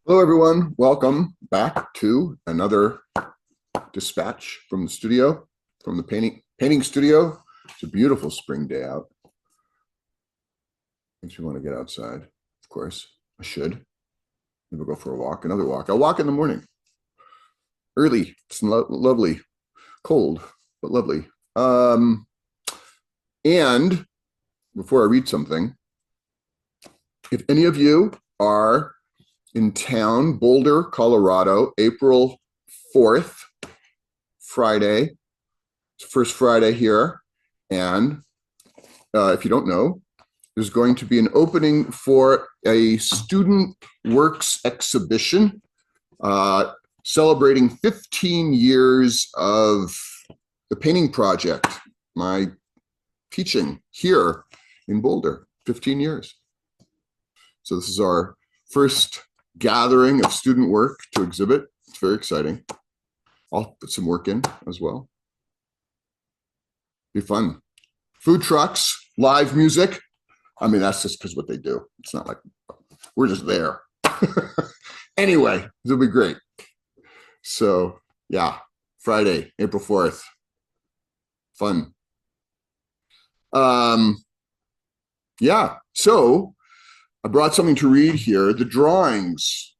Hello, everyone. Welcome back to another dispatch from the studio, from the painting studio. It's a beautiful spring day out. Makes me want to get outside. Of course, I should. Maybe go for a walk, another walk. I'll walk in the morning, early. It's lovely, cold, but lovely. And before I read something, if any of you are in town, Boulder, Colorado, April 4th, Friday. It's first Friday here. And if you don't know, there's going to be an opening for a student works exhibition celebrating 15 years of the painting project, my teaching here in Boulder, 15 years. So this is our first gathering of student work to exhibit. It's very exciting. I'll put some work in as well. Be fun. Food trucks, live music. I mean, that's just because what they do. It's not like we're just there. Anyway, it'll be great. So yeah, Friday, April 4th. Fun. Yeah, so I brought something to read here. The drawings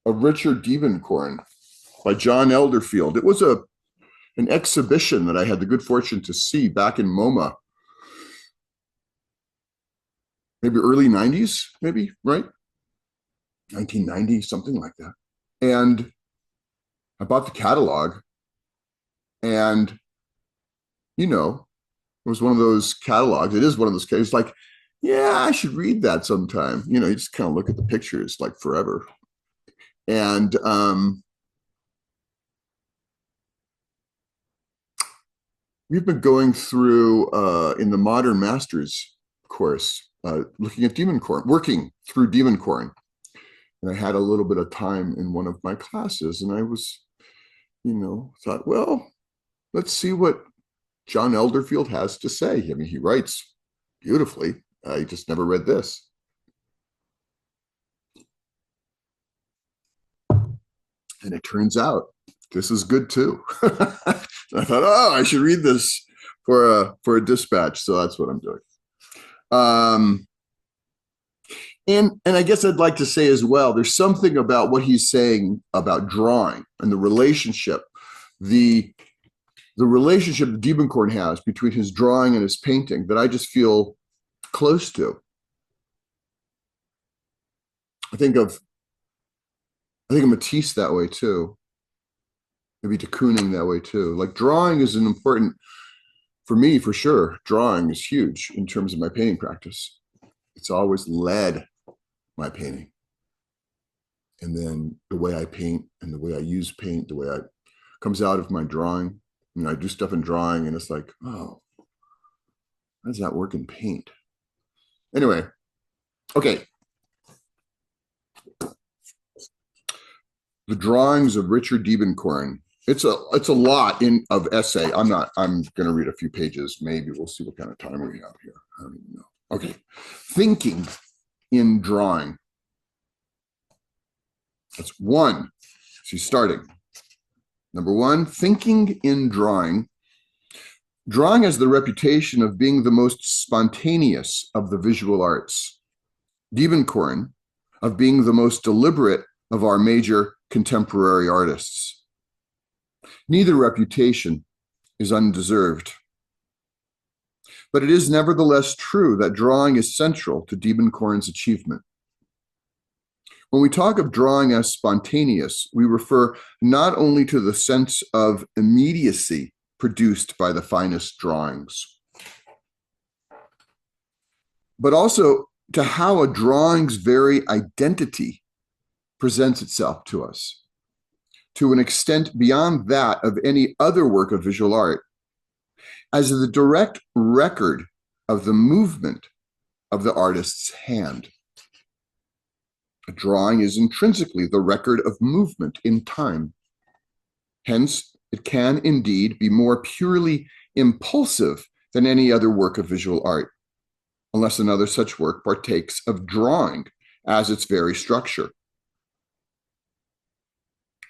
of Richard Diebenkorn by John Elderfield. It was an exhibition that I had the good fortune to see back in MoMA. Maybe early 90s, maybe, right? 1990, something like that. And I bought the catalog, and, you know, it was one of those catalogs. It is one of those catalogs, like, yeah, I should read that sometime. You know, you just kind of look at the pictures like forever. And we've been going through, in the Modern Masters course, looking at Diebenkorn, working through Diebenkorn. And I had a little bit of time in one of my classes, and I was, thought, well, let's see what John Elderfield has to say. I mean, he writes beautifully. I just never read this. And it turns out this is good too. I thought, oh, I should read this for a dispatch. So that's what I'm doing. And I guess I'd like to say as well, there's something about what he's saying about drawing and the relationship, the relationship that Diebenkorn has between his drawing and his painting that I just feel close to. I think of Matisse that way too. Maybe de Kooning that way too. Like drawing is an important, for me, for sure, drawing is huge in terms of my painting practice. It's always led my painting. And then the way I paint and the way I use paint, the way it comes out of my drawing. You know, I do stuff in drawing and it's like, oh, how does that work in paint? Anyway, okay. The drawings of Richard Diebenkorn. It's a lot of essay. I'm going to read a few pages. Maybe we'll see what kind of time we have here. I don't even know. Okay. Thinking in drawing. That's one. She's starting. Number one, thinking in drawing. Drawing has the reputation of being the most spontaneous of the visual arts. Diebenkorn of being the most deliberate of our major contemporary artists. Neither reputation is undeserved. But it is nevertheless true that drawing is central to Diebenkorn's achievement. When we talk of drawing as spontaneous, we refer not only to the sense of immediacy produced by the finest drawings, but also to how a drawing's very identity presents itself to us, to an extent beyond that of any other work of visual art, as the direct record of the movement of the artist's hand. A drawing is intrinsically the record of movement in time. Hence, it can indeed be more purely impulsive than any other work of visual art, unless another such work partakes of drawing as its very structure.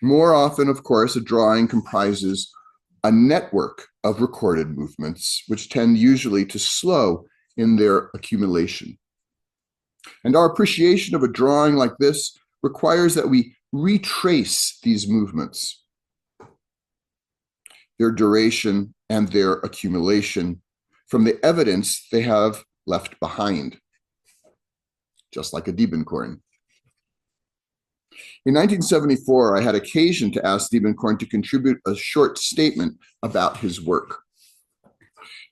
More often, of course, a drawing comprises a network of recorded movements, which tend usually to slow in their accumulation. And our appreciation of a drawing like this requires that we retrace these movements, their duration and their accumulation, from the evidence they have left behind, just like a Diebenkorn. In 1974, I had occasion to ask Diebenkorn to contribute a short statement about his work.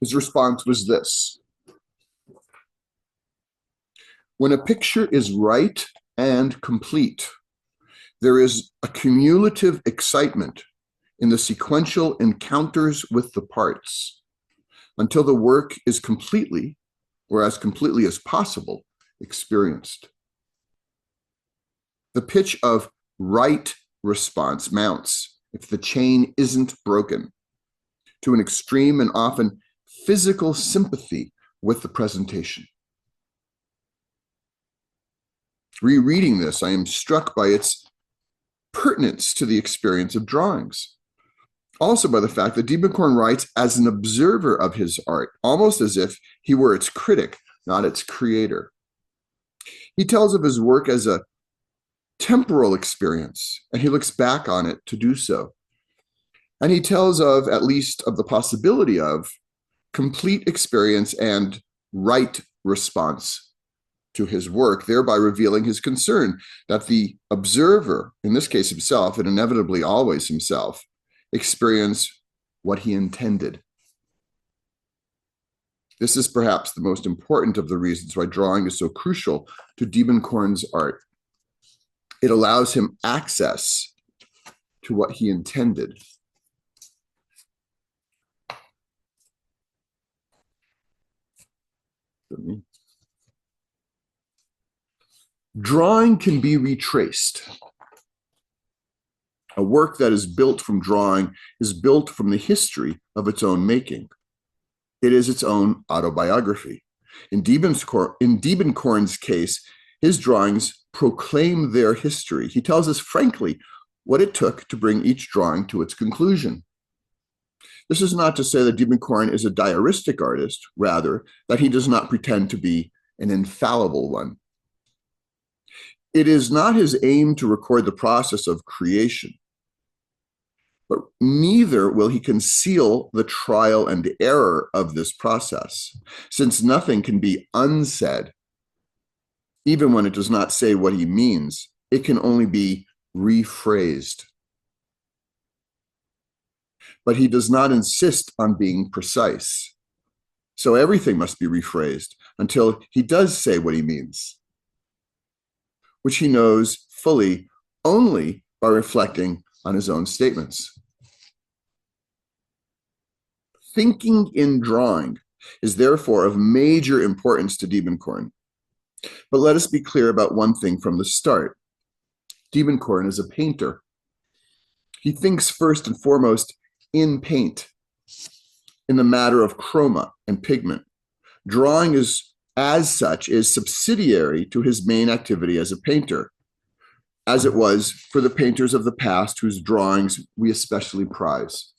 His response was this: when a picture is right and complete, there is a cumulative excitement in the sequential encounters with the parts until the work is completely, or as completely as possible, experienced. The pitch of right response mounts if the chain isn't broken to an extreme and often physical sympathy with the presentation. Rereading this, I am struck by its pertinence to the experience of drawings. Also by the fact that Diebenkorn writes as an observer of his art, almost as if he were its critic, not its creator. He tells of his work as a temporal experience, and he looks back on it to do so. And he tells of, at least of the possibility of, complete experience and right response to his work, thereby revealing his concern that the observer, in this case himself, and inevitably always himself, experience what he intended. This is perhaps the most important of the reasons why drawing is so crucial to Diebenkorn's art. It allows him access to what he intended. Drawing can be retraced. A work that is built from drawing is built from the history of its own making. It is its own autobiography. In Diebenkorn's case, his drawings proclaim their history. He tells us frankly what it took to bring each drawing to its conclusion. This is not to say that Diebenkorn is a diaristic artist, rather that he does not pretend to be an infallible one. It is not his aim to record the process of creation, but neither will he conceal the trial and error of this process, since nothing can be unsaid. Even when it does not say what he means, it can only be rephrased. But he does not insist on being precise. So everything must be rephrased until he does say what he means, which he knows fully only by reflecting on his own statements. Thinking in drawing is therefore of major importance to Diebenkorn. But let us be clear about one thing from the start. Diebenkorn is a painter. He thinks first and foremost in paint, in the matter of chroma and pigment. Drawing is, as such, is subsidiary to his main activity as a painter, as it was for the painters of the past whose drawings we especially prize.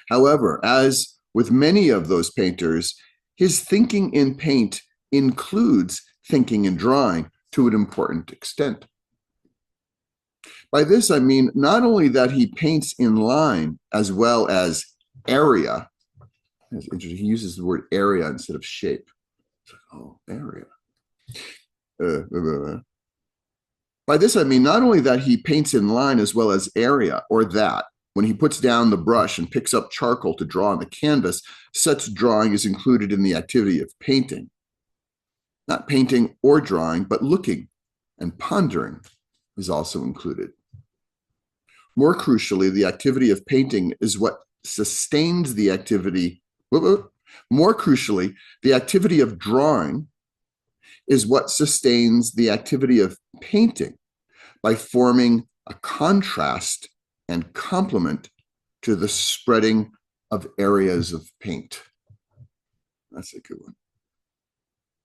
However, as with many of those painters, his thinking in paint includes thinking in drawing to an important extent. By this, I mean not only that he paints in line as well as area. It's interesting, he uses the word area instead of shape. Oh, area. By this, I mean not only that he paints in line as well as area, or that when he puts down the brush and picks up charcoal to draw on the canvas, such drawing is included in the activity of painting. Not painting or drawing, but looking and pondering is also included. More crucially, the activity of painting is what sustains the activity. More crucially, the activity of drawing is what sustains the activity of painting by forming a contrast and complement to the spreading of areas of paint. That's a good one.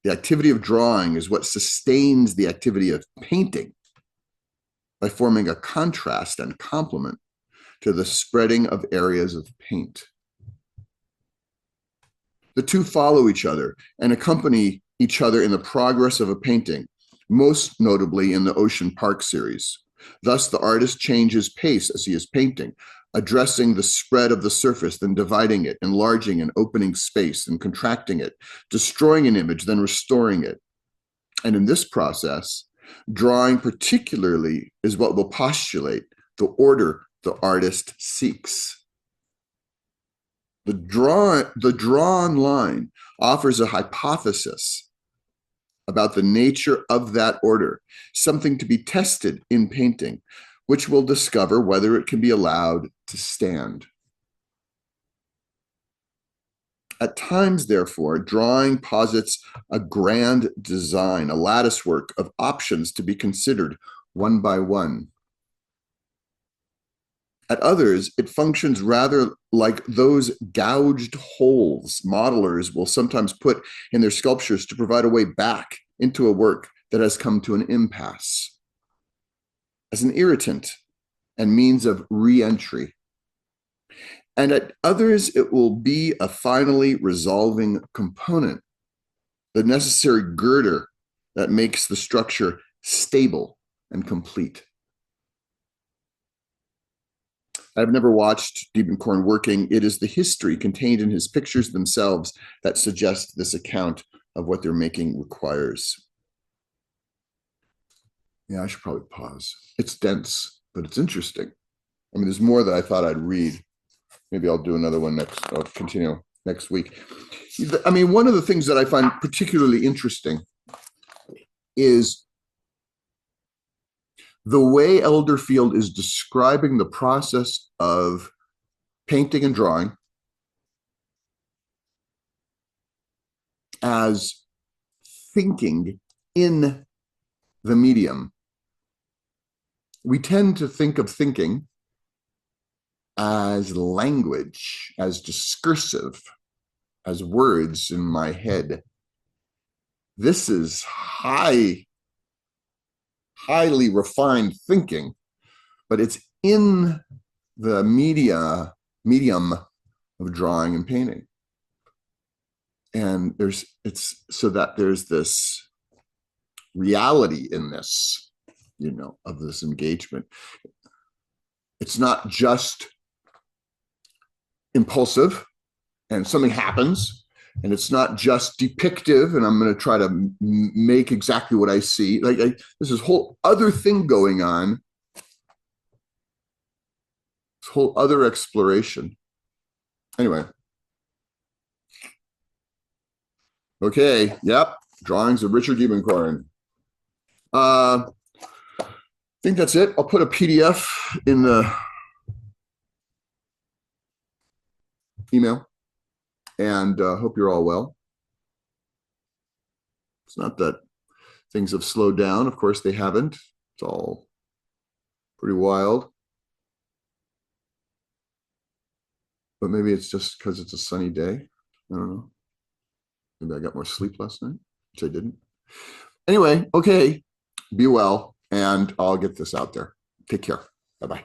The activity of drawing is what sustains the activity of painting by forming a contrast and complement to the spreading of areas of paint. The two follow each other and accompany each other in the progress of a painting, most notably in the Ocean Park series. Thus, the artist changes pace as he is painting, addressing the spread of the surface, then dividing it, enlarging and opening space, and contracting it, destroying an image, then restoring it. And in this process, drawing particularly is what will postulate the order the artist seeks. The drawn line offers a hypothesis about the nature of that order, something to be tested in painting, which will discover whether it can be allowed to stand. At times, therefore, drawing posits a grand design, a lattice work of options to be considered one by one. At others, it functions rather like those gouged holes modelers will sometimes put in their sculptures to provide a way back into a work that has come to an impasse, as an irritant and means of re-entry. And at others, it will be a finally resolving component, the necessary girder that makes the structure stable and complete. I've never watched Diebenkorn working. It is the history contained in his pictures themselves that suggest this account of what their making requires. Yeah, I should probably pause. It's dense, but it's interesting. I mean, there's more that I thought I'd read. Maybe I'll do another one I'll continue next week. I mean, one of the things that I find particularly interesting is the way Elderfield is describing the process of painting and drawing as thinking in the medium. We tend to think of thinking as language, as discursive, as words in my head. This is highly refined thinking, but it's in the medium of drawing and painting. And there's this reality in this, of this engagement. It's not just impulsive and something happens, and it's not just depictive and I'm going to try to make exactly what I see. There's this whole other thing going on, this whole other exploration. Anyway. Okay, yep, drawings of Richard Diebenkorn. I think that's it. I'll put a PDF in the email, and hope you're all well. It's not that things have slowed down. Of course, they haven't. It's all pretty wild. But maybe it's just because it's a sunny day. I don't know. Maybe I got more sleep last night, which I didn't. Anyway, okay, be well, and I'll get this out there. Take care. Bye-bye.